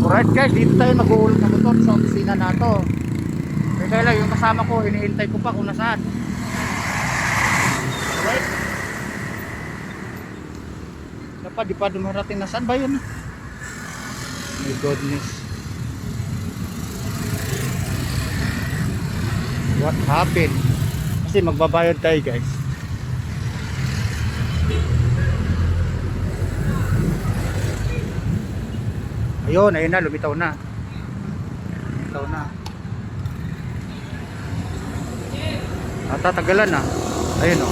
Alright guys, dito tayo nag-uulog na motor sa opisina na to. Kaya lang yung kasama ko, hinihintay ko pa kung nasaan. Alright. Dapat di pa dumarating, nasaan ba yun? My goodness. What happened? Kasi magbabayad tayo guys. Ayun, ayun na, lumitaw na. Lumitaw na. At tatagalan na. Ayun o.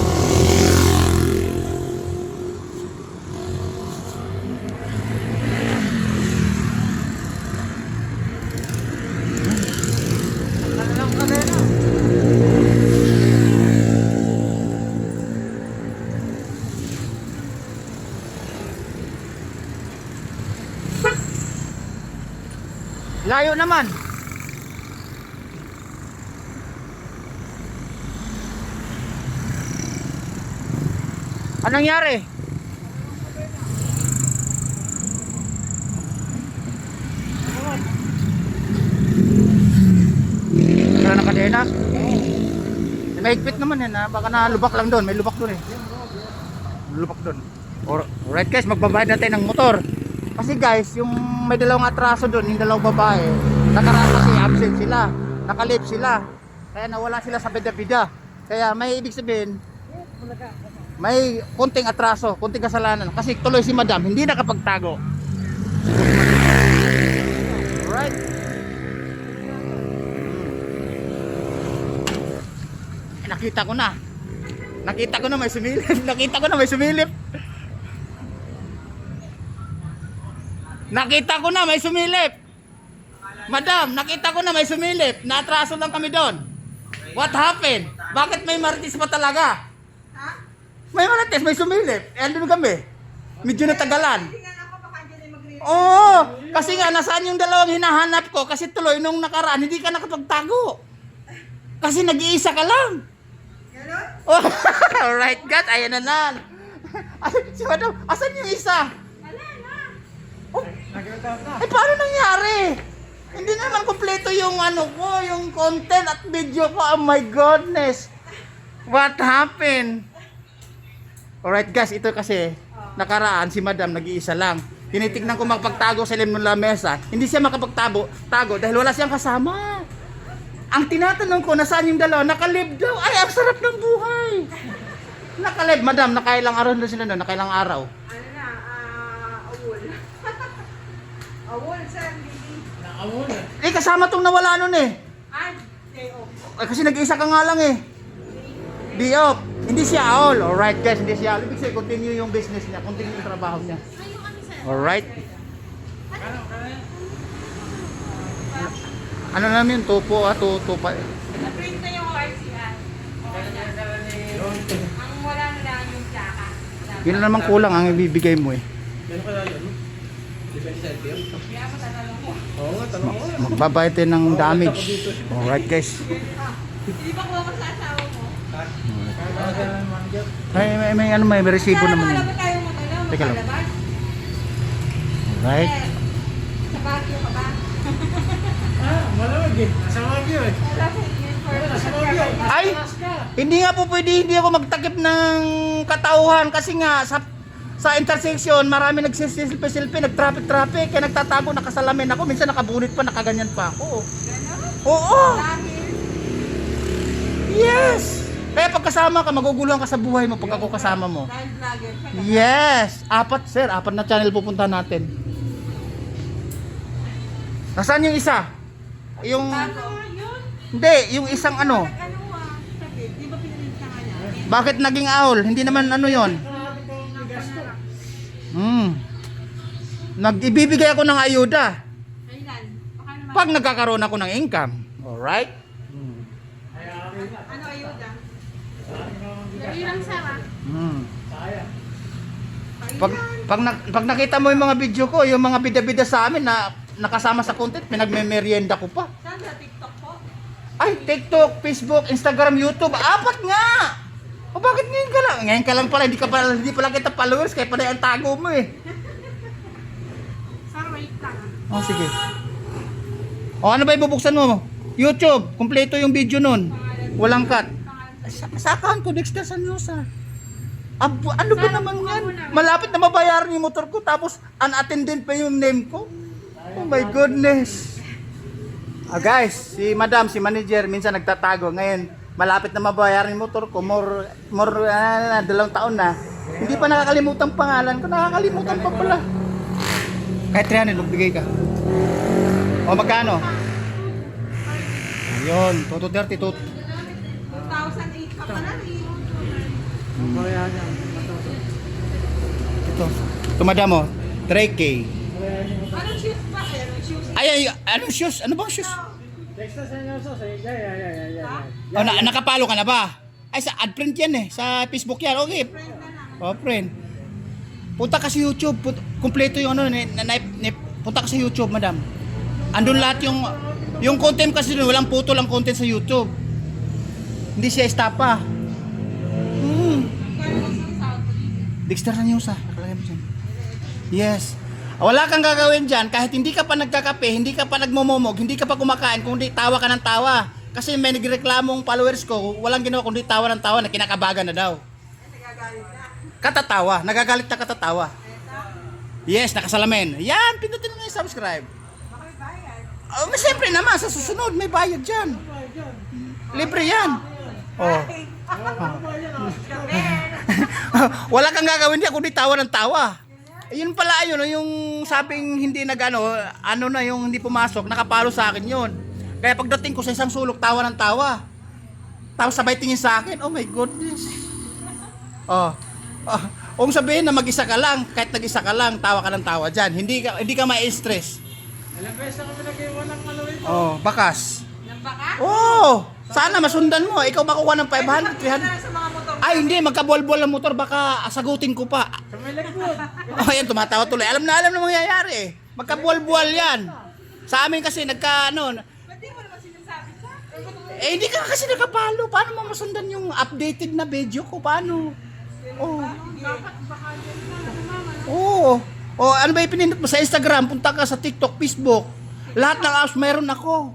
Layo naman. Anong nangyari? Wala na kadena? May higpit naman yan ha. Baka nalubak lang doon. May lubak doon eh. Lubak doon. Alright guys, magbabayad natin ng motor. Kasi guys, yung may dalawang atraso doon, yung dalawang babae, nakaraan kasi absent sila, nakalip sila, kaya nawala sila sa bida-bida. Kaya may ibig sabihin, may konting atraso, konting kasalanan. Kasi tuloy si madam, hindi nakapagtago. Alright. Nakita ko na. Nakita ko na may sumilip. Nakita ko na may sumilip. Nakita ko na may sumilip. Madam, nakita ko na may sumilip. Naatraso lang kami doon. What happened? Bakit may marites pa talaga? Ha? May marites, may sumilip. Eh, andun kami. Medyo natagalan. Tingnan ako baka andyan ay mag-react. Oo, kasi nga nasaan yung dalawang hinahanap ko? Kasi tuloy nung nakaraan, hindi ka nakapagtago. Kasi nag-iisa ka lang. Ganon? Oh, alright God, ayan na na. Ay, si madam, asan yung isa? Wala na. Eh paano nangyari? Hindi naman kompleto yung ano ko, yung content at video ko. Oh my goodness. What happened? Alright guys, ito kasi nakaraan si madam nag-iisa lang. Tinitignan ko makapagtago sa ilalim ng lamesa. Hindi siya makapagtago dahil wala siyang kasama. Ang tinatanong ko, nasaan yung dalawa? Nakalib daw. Ay, ang sarap ng buhay. Nakalib, madam, nakailang araw na sila doon? Nakailang araw? Ano na, awol. Awol, sir, hindi. Eh, kasama tong nawala nun eh. Ah, day off. Eh, kasi nag-iisa ka nga lang eh. Day off. Hindi siya all. Alright guys, hindi siya all. Ibig sabihin, continue yung business niya. Continue yung trabaho niya. Alright. Ano namin yun? Tupo tupa. Na-print na yung RCR. Okay na. Ang wala na lang yung tsaka. Yun na naman kulang ang ibibigay mo eh. Gano'n kaya yun? Depende sa LTO? Kaya ako tatanong mo. Oo nga, tanong ko. Magbabayad tayo ng damage. Alright guys. Hindi ba kuha ko sa asawa mo? May ano may resibo Saan naman wala yun. ba tayo mag-ano? Teka lang. Magpalabas? Alright. Eh, sa Baguio ka ba? Malamag eh. Nasa Baguio eh. Wala sa uniform. Nasa Baguio. Ay! Hindi nga po pwede, hindi ako magtakip ng katauhan kasi nga sa intersection marami nagsisilpi-silpi, nagtraffic-traffic, kaya nagtatago, nakasalamin ako, minsan nakabunit pa, nakaganyan pa ako. Ganon? Oo! Dahil, Yes! Kaya pagkasama ka, maguguluhan ka sa buhay mo pag ako kasama mo. dahil vlogger ka. Yes! Apat na channel pupunta natin. Nasaan yung isa? Yung, Bago yun. hindi, yung isang ano. Ano sabi, di ba pinalit ka nga niya? Bakit naging owl? Hindi naman ano yon. Ibibigay ako ng ayuda Kailan? Baka naman. pag nagkakaroon ako ng income. Alright? Ano ayuda? Dali lang Sarah. Pag nakita mo yung mga video ko, yung mga bida-bida sa amin na nakasama sa content, pinagme-merienda ko pa. Saan sa TikTok po? Ay, TikTok, Facebook, Instagram, YouTube, apat nga! O bakit ngayon ka lang? Ngayon ka lang pala, hindi pala kita followers, kaya pala ang tago mo eh. Sarah, wait lang. Oh, sige. O, ano ba ibubuksan mo? YouTube. Kompleto yung video nun. Walang cut. Sa account ko, Dexter Sanyosa. Ano ba naman yan? Malapit na mabayaran yung motor ko, tapos unattended pa yung name ko. Oh my goodness. Guys, si madam, si manager, minsan nagtatago. Ngayon, malapit na mabayaran yung motor ko. More 2 taon na. Hindi pa nakakalimutan pangalan ko. Nakakalimutan pa pala. Kahit 300, magbigay ka. O, magkano? Ayun, 230, 2008 ka pala eh. Kaya niya. Ito madam mo, 3K. Anong shoes ba? Anong shoes? Ay, anong shoes? Ano bang shoes? Dexter Sanyoso. Oh, nakapalo ka na ba? Ay, sa ad print yan eh. Sa Facebook yan. Okay. Oh, friend. Punta ka sa YouTube. Kumpleto yung ano. Punta ka sa YouTube, madam. Andun lahat yung content kasi doon. Walang putol ang content sa YouTube. Hindi siya estapa. Dexter Sanyosa. Nakalagay mo dyan. Yes. Wala kang gagawin dyan kahit hindi ka pa nagkakape, hindi ka pa nagmomomog, hindi ka pa kumakain, kundi tawa ka ng tawa. Kasi may nagreklamong followers ko, walang ginawa kundi tawa ng tawa na kinakabagan na daw. Katatawa. Nagagalit na katatawa. Yes, nakasalamin. Yan, pindutin mo na yung subscribe. Siyempre naman, sa susunod may bayad dyan. Libre yan. Oh. Wala kang gagawin diyan kundi tawa ng tawa. Yun pala ayun, yung sabing hindi nagano, ano na yung hindi pumasok, nakapalo sa akin yun. Kaya pagdating ko sa isang sulok, tawa ng tawa. Tapos sabay tingin sa akin, oh my goodness. Kung sabihin na mag-isa ka lang, kahit nag-isa ka lang, tawa ka ng tawa dyan. Hindi ka ma-stress. Ilang beses na kami nag-iwan ng ano ito. Bakas. Nang baka? Sana masundan mo. Ikaw makuha ng 500, 300. Sa mga motor. Ay, hindi. Magkabual-bual ang motor. Baka sagutin ko pa. Sa may likod. Yan, tumatawa tuloy. Alam na mangyayari eh. Magkabual-bual yan. Sa amin kasi Ba't di mo naman sinasabi sa? hindi ka kasi nakapalo. Paano mo masundan yung updated na video ko? Paano? Dapat baka dyan na. Ano ba ipinindot mo? Sa Instagram, punta ka sa TikTok, Facebook. Lahat ng apps meron ako.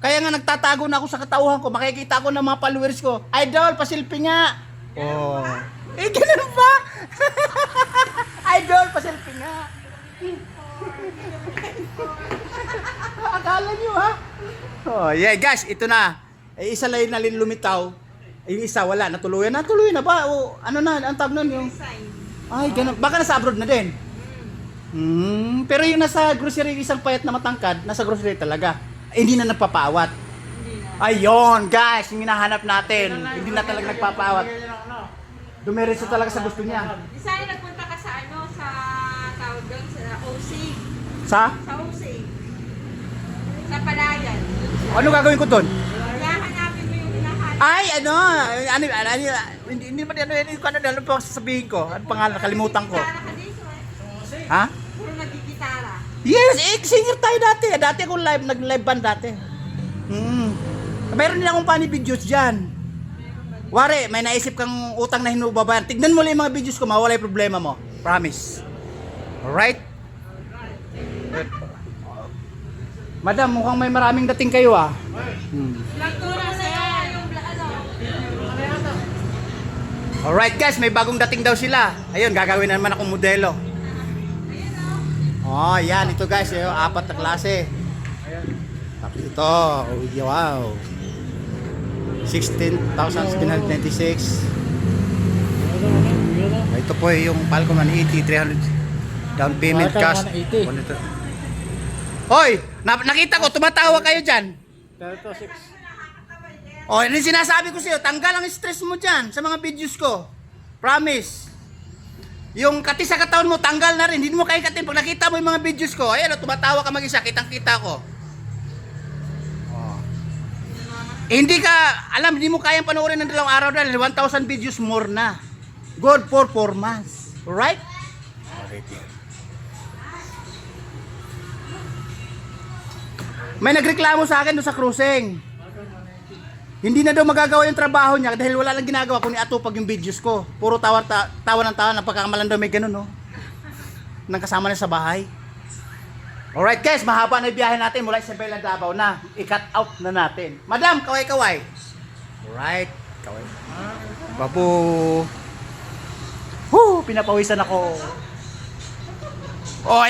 Kaya nga nagtatago na ako sa katauhan ko. Makikita ko ng mga followers ko. Idol, pasilpi nga. Ganun ba? Idol, pasilpi nga. Akala nyo ha? Yeah guys, ito na. Isa lang yung nalin lumitaw. Yung isa wala, natuluyan na ba? Ano na, ang tawag nun yung... Ay, ganun. Baka nasa abroad na din. Pero yung nasa grocery, isang payat na matangkad, nasa grocery talaga. Hindi na nagpapaawat. Ayun, guys, yung hinahanap natin. Hindi na talaga nagpapaawat. Dumiretso talaga sa gusto niya. Sana nagpunta ka sa sa tawag doon, sa OC. Sa? Sa OC. Sa Palayan. Ano gagawin ko doon? Kaya hanapin mo yung hinahanap. Ay, hindi pa ano pa sasabihin ko. Ano pangalan? Nakalimutan ko. Gitara ka dito eh. Ha? Puro nagigitara. Yes, singer tayo dati. Dati ako nag-live band dati. Meron din akong funny videos dyan. Wari, may naisip kang utang na hinubabayan. Tignan mo lang yung mga videos ko, mawala yung problema mo. Promise. Alright? Madam, mukhang may maraming dating kayo ah. Lagtura sa yung Alright guys, may bagong dating daw sila. Ayun, gagawin na naman akong modelo. Yan. Ito guys, 4 na klase. Tapos ito, wow. 16,796. Ito po yung Falcon 180, 300 down payment cash. Hoy, nakita ko, tumatawa kayo dyan. 6. Yun yung sinasabi ko sa'yo, tanggal ang stress mo dyan sa mga videos ko. Promise. Yung kati sa katawan mo, tanggal na rin. Hindi mo kaya katin. Pag nakita mo yung mga videos ko, ayan, tumatawa ka mag-isa, kitang-kita ko. Hindi ka, hindi mo kayang panoorin ng 2 araw dahil 1,000 videos more na. Good for 4 months. Right? May nagreklamo sa akin doon sa cruising. Hindi na daw magagawa yung trabaho niya dahil wala lang ginagawa kundi atupag yung videos ko. Puro tawa ng tawa, napakakamalan daw may ganun, no? Nang kasama niya sa bahay. Alright guys, mahaba na yung biyahe natin mula Isabela, Davao na. I-cut out na natin. Madam, kaway-kaway. Alright, kaway. Babu. Pinapawisan ako. Oh, ayan.